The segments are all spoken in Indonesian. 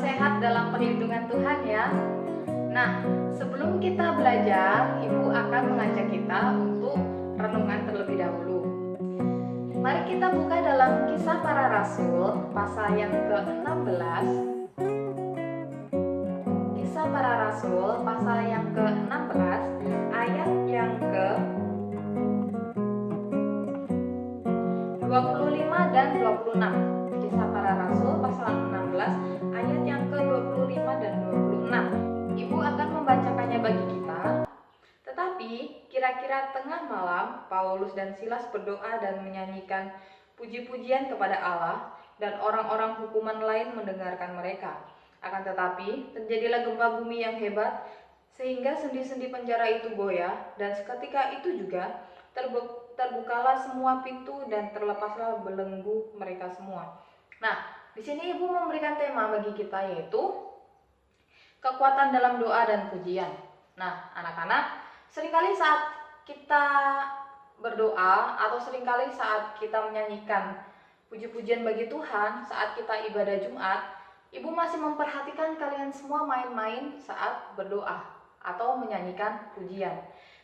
sehat dalam perlindungan Tuhan ya. Nah, sebelum kita belajar, Ibu akan mengajak kita untuk renungan terlebih dahulu. Mari kita buka dalam Kisah Para Rasul pasal yang ke-16. Kisah Para Rasul pasal yang ke-16 ayat yang ke-25 dan 26. Kisah Para Rasul pasal 16 ayat yang ke-25 dan 26. Ibu akan membacakannya bagi kita. Tetapi kira-kira tengah malam Paulus dan Silas berdoa dan menyanyikan puji-pujian kepada Allah, dan orang-orang hukuman lain mendengarkan mereka. Akan tetapi terjadilah gempa bumi yang hebat sehingga sendi-sendi penjara itu goyah, dan seketika itu juga terbukalah semua pintu dan terlepaslah belenggu mereka semua. Nah, di sini Ibu memberikan tema bagi kita, yaitu kekuatan dalam doa dan pujian. Nah, anak-anak, seringkali saat kita berdoa atau seringkali saat kita menyanyikan puji-pujian bagi Tuhan, saat kita ibadah Jumat, Ibu masih memperhatikan kalian semua main-main saat berdoa atau menyanyikan pujian.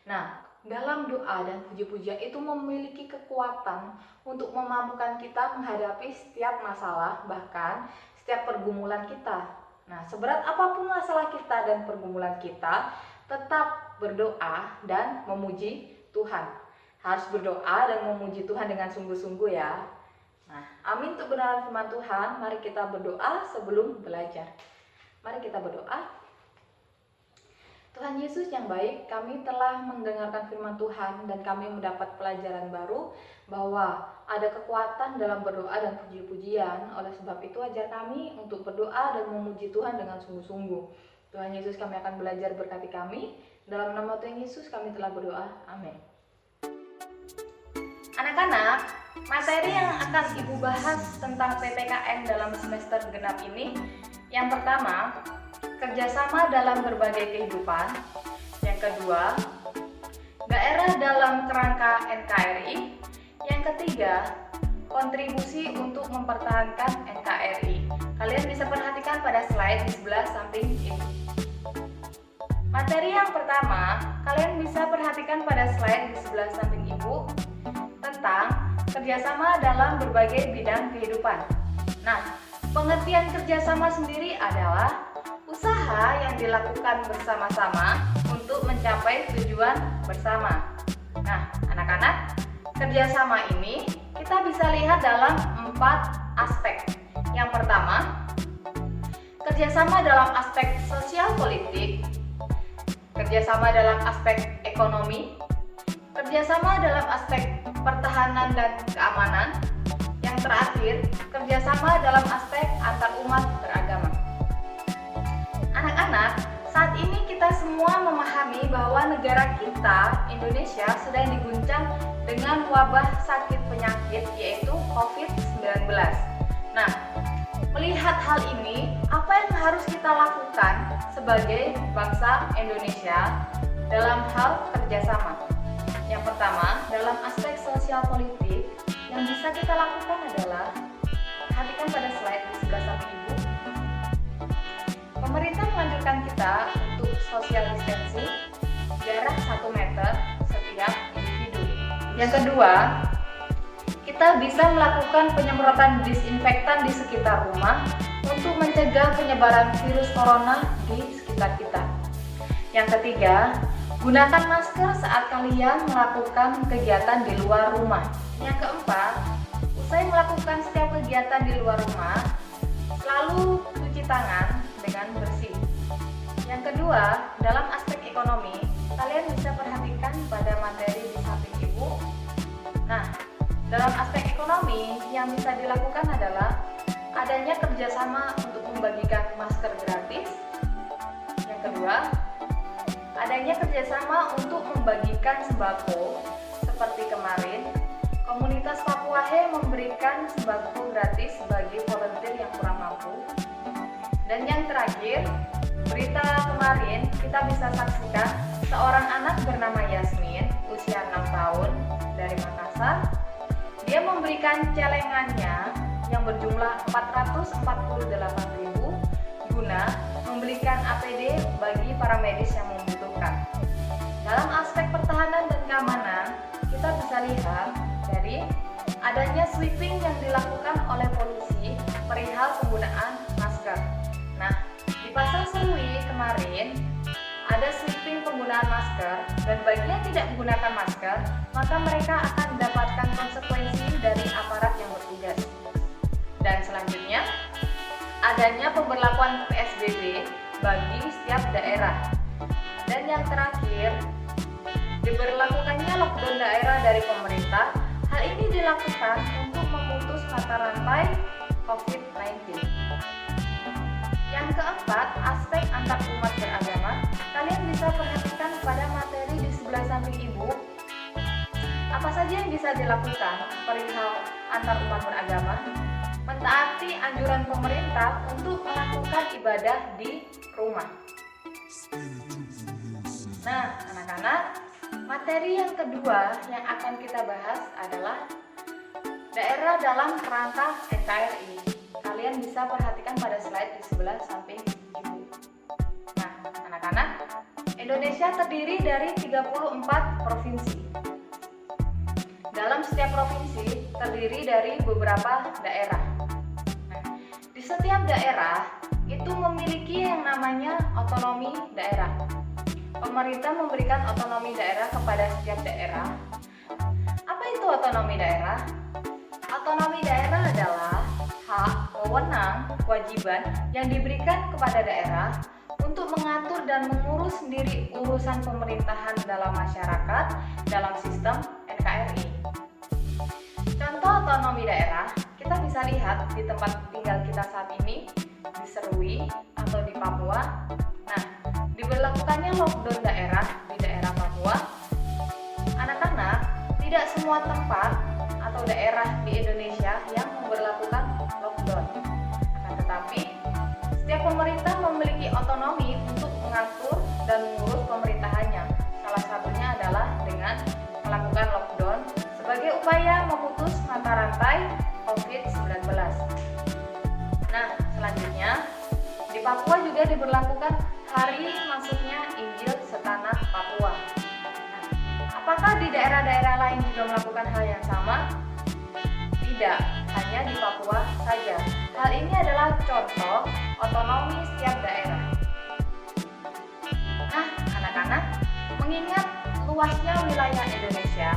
Nah, dalam doa dan puji-pujian itu memiliki kekuatan untuk memampukan kita menghadapi setiap masalah, bahkan setiap pergumulan kita. Nah, seberat apapun masalah kita dan pergumulan kita, tetap berdoa dan memuji Tuhan. Harus berdoa dan memuji Tuhan dengan sungguh-sungguh ya. Nah, amin untuk kebenaran firman Tuhan. Mari kita berdoa sebelum belajar. Mari kita berdoa. Tuhan Yesus yang baik, kami telah mendengarkan firman Tuhan dan kami mendapat pelajaran baru bahwa ada kekuatan dalam berdoa dan puji-pujian. Oleh sebab itu ajar kami untuk berdoa dan memuji Tuhan dengan sungguh-sungguh. Tuhan Yesus, kami akan belajar, berkati kami. Dalam nama Tuhan Yesus kami telah berdoa. Amin. Anak-anak, materi yang akan Ibu bahas tentang PPKN dalam semester genap ini, yang pertama, kerjasama dalam berbagai kehidupan. Yang kedua, daerah dalam kerangka NKRI. Yang ketiga, kontribusi untuk mempertahankan NKRI. Kalian bisa perhatikan pada slide di sebelah samping ini. Materi yang pertama, kalian bisa perhatikan pada slide di sebelah samping Ibu tentang kerjasama dalam berbagai bidang kehidupan. Nah, pengertian kerjasama sendiri adalah usaha yang dilakukan bersama-sama untuk mencapai tujuan bersama. Nah, anak-anak, kerjasama ini kita bisa lihat dalam 4 aspek. Yang pertama, kerjasama dalam aspek sosial politik, kerjasama dalam aspek ekonomi, kerjasama dalam aspek pertahanan dan keamanan. Yang terakhir, kerjasama dalam aspek antarumat beragama. Anak-anak, saat ini kita semua memahami bahwa negara kita, Indonesia, sedang diguncang dengan wabah sakit penyakit, yaitu COVID-19. Nah, melihat hal ini, apa yang harus kita lakukan sebagai bangsa Indonesia dalam hal kerjasama? Yang pertama, dalam aspek sosial politik, yang bisa kita lakukan adalah, perhatikan pada slide di sebelah samping Ibu. Pemerintah menganjurkan kita untuk social distancing, jarak 1 meter setiap individu. Yang kedua, kita bisa melakukan penyemprotan disinfektan di sekitar rumah untuk mencegah penyebaran virus corona di sekitar kita. Yang ketiga, gunakan masker saat kalian melakukan kegiatan di luar rumah. Yang keempat, usai melakukan setiap kegiatan di luar rumah, selalu cuci tangan dengan bersih. Yang kedua, dalam aspek ekonomi, kalian bisa perhatikan pada materi di samping Ibu. Nah, dalam aspek ekonomi yang bisa dilakukan adalah adanya kerjasama untuk membagikan masker gratis. Yang kedua, adanya kerjasama untuk membagikan sembako. Seperti kemarin, komunitas Papua He memberikan sembako gratis bagi volunteer yang kurang mampu. Dan yang terakhir, berita kemarin kita bisa saksikan seorang anak bernama Yasmin, usia 6 tahun, dari Makassar. Dia memberikan celengannya yang berjumlah 448.000 guna membelikan APD bagi para medis yang membutuhkan. Dalam aspek pertahanan dan keamanan, kita bisa lihat dari adanya sweeping yang dilakukan oleh polisi perihal penggunaan masker. Nah, di Pasar Serui kemarin ada sweeping penggunaan masker, dan bagi yang tidak menggunakan masker, maka mereka akan mendapatkan konsekuensi dari aparat yang bertugas. Dan selanjutnya, adanya pemberlakuan PSBB bagi setiap daerah. Dan yang terakhir, diberlakukannya lockdown daerah dari pemerintah. Hal ini dilakukan untuk memutus mata rantai COVID-19. Yang keempat, aspek antar umat beragama. Kalian bisa perhatikan pada materi di sebelah samping ibu. Apa saja yang bisa dilakukan perihal antar umat beragama? Mentaati anjuran pemerintah untuk melakukan ibadah di rumah. Nah, anak-anak, materi yang kedua yang akan kita bahas adalah daerah dalam kerangka NKRI. Kalian bisa perhatikan pada slide di sebelah samping ibu. Nah, anak-anak, Indonesia terdiri dari 34 provinsi. Dalam setiap provinsi terdiri dari beberapa daerah. Nah, di setiap daerah itu memiliki yang namanya otonomi daerah. Pemerintah memberikan otonomi daerah kepada setiap daerah. Apa itu otonomi daerah? Otonomi daerah adalah hak, wewenang, kewajiban yang diberikan kepada daerah untuk mengatur dan mengurus sendiri urusan pemerintahan dalam masyarakat dalam sistem NKRI. Contoh otonomi daerah, kita bisa lihat di tempat tinggal kita saat ini, di Serui atau di Papua. Nah, diberlakukannya lockdown daerah di daerah Papua. Anak-anak, tidak semua tempat atau daerah di Indonesia yang memberlakukan lockdown. Akan tetapi, setiap pemerintah memiliki otonomi untuk mengatur dan mengurus pemerintahannya. Salah satunya adalah dengan melakukan lockdown sebagai upaya memutus mata rantai COVID-19. Nah, selanjutnya, di Papua juga diberlakukan hari masuknya Injil setanah Papua. Nah, apakah di daerah-daerah lain juga melakukan hal yang sama? Tidak, hanya di Papua saja. Hal ini adalah contoh otonomi setiap daerah. Nah, anak-anak, mengingat luasnya wilayah Indonesia,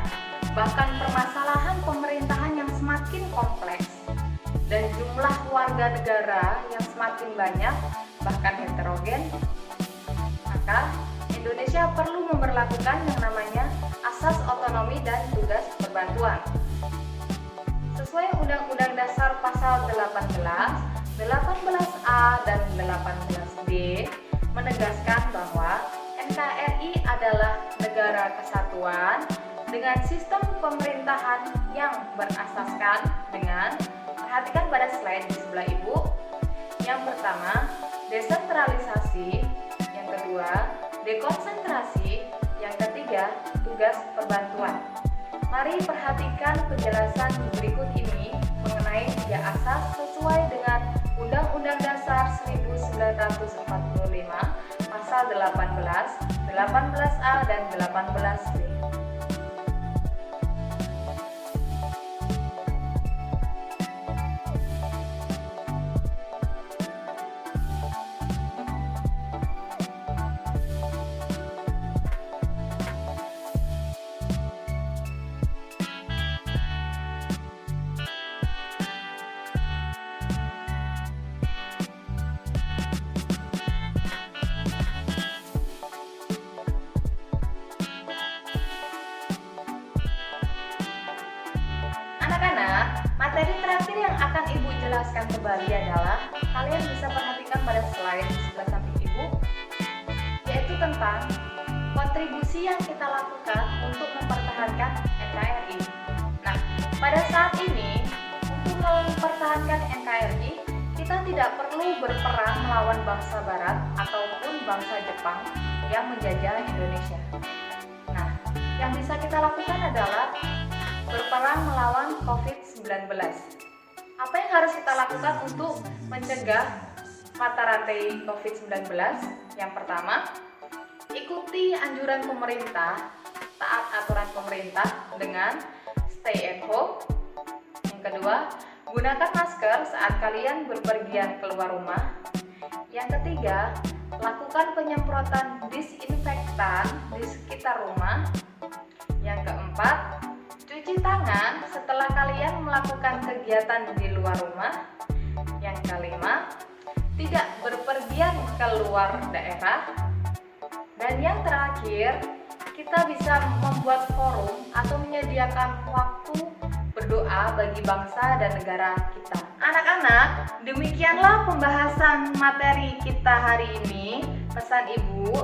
bahkan permasalahan pemerintahan yang semakin kompleks, dan jumlah warga negara yang semakin banyak, bahkan heterogen, maka Indonesia perlu memberlakukan yang namanya Asas Otonomi dan Tugas Perbantuan. Sesuai Undang-Undang Dasar Pasal 18, 18A dan 18B menegaskan bahwa NKRI adalah negara kesatuan dengan sistem pemerintahan yang berasaskan dengan, perhatikan pada slide di sebelah ibu. Yang pertama, desentralisasi. Yang kedua, dekonsentrasi. Yang ketiga, tugas perbantuan. Mari perhatikan penjelasan berikut ini mengenai 3 asas sesuai dengan Undang-Undang Dasar 1945, Pasal 18, 18A dan 18B. Materi terakhir yang akan Ibu jelaskan kembali adalah, kalian bisa perhatikan pada slide di sebelah samping Ibu, yaitu tentang kontribusi yang kita lakukan untuk mempertahankan NKRI. Nah, pada saat ini, untuk mempertahankan NKRI, kita tidak perlu berperang melawan bangsa Barat ataupun bangsa Jepang yang menjajah Indonesia. Nah, yang bisa kita lakukan adalah berperang melawan COVID-19. Apa yang harus kita lakukan untuk mencegah mata rantai COVID-19. Yang pertama, ikuti anjuran pemerintah, taat aturan pemerintah dengan stay at home. Yang kedua, gunakan masker saat kalian berpergian keluar rumah. Yang ketiga, lakukan penyemprotan disinfektan di sekitar rumah. Yang keempat, cuci tangan setelah kalian melakukan kegiatan di luar rumah. Yang kelima, tidak berpergian keluar daerah. Dan yang terakhir, kita bisa membuat forum atau menyediakan waktu berdoa bagi bangsa dan negara kita. Anak-anak, demikianlah pembahasan materi kita hari ini. Pesan Ibu,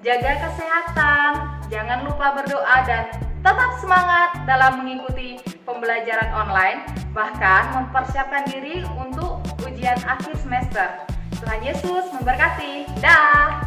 jaga kesehatan, jangan lupa berdoa dan tetap semangat dalam mengikuti pembelajaran online, bahkan mempersiapkan diri untuk ujian akhir semester. Tuhan Yesus memberkati. Dah.